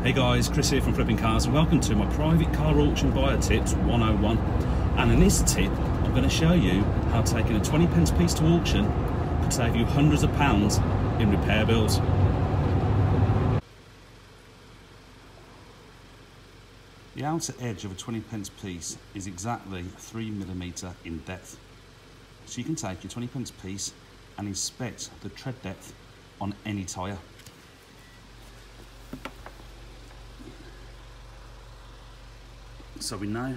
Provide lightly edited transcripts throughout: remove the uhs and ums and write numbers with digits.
Hey guys, Chris here from Flipping Cars and welcome to my private car auction buyer tips 101. And in this tip I'm going to show you how taking a 20p piece to auction could save you hundreds of pounds in repair bills. The outer edge of a 20p piece is exactly 3mm in depth. So you can take your 20p piece and inspect the tread depth on any tyre. So we know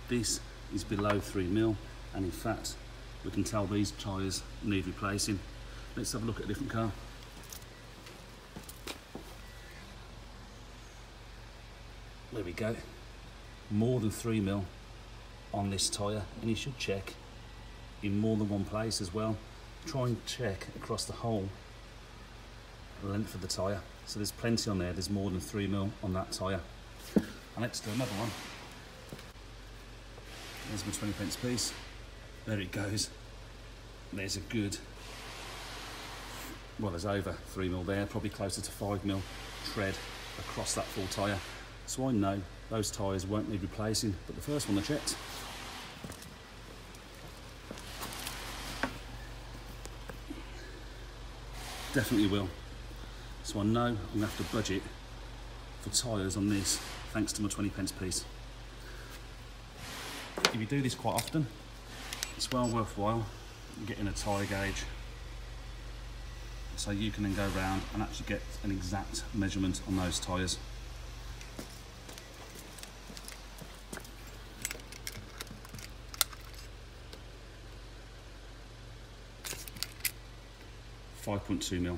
this is below 3mm, and in fact we can tell these tyres need replacing. Let's have a look at a different car. There we go, more than 3mm on this tyre, and you should check in more than one place as well. Try and check across the whole length of the tyre. So there's plenty on there, there's more than 3mm on that tyre. And let's do another one. There's my 20p piece. There it goes. There's a good, well, there's over 3mm there, probably closer to 5mm tread across that full tyre. So I know those tyres won't need replacing, but the first one I checked, definitely will. So I know I'm going to have to budget for tyres on this thanks to my 20p piece. If you do this quite often, it's well worthwhile getting a tyre gauge so you can then go around and actually get an exact measurement on those tyres. .2mm.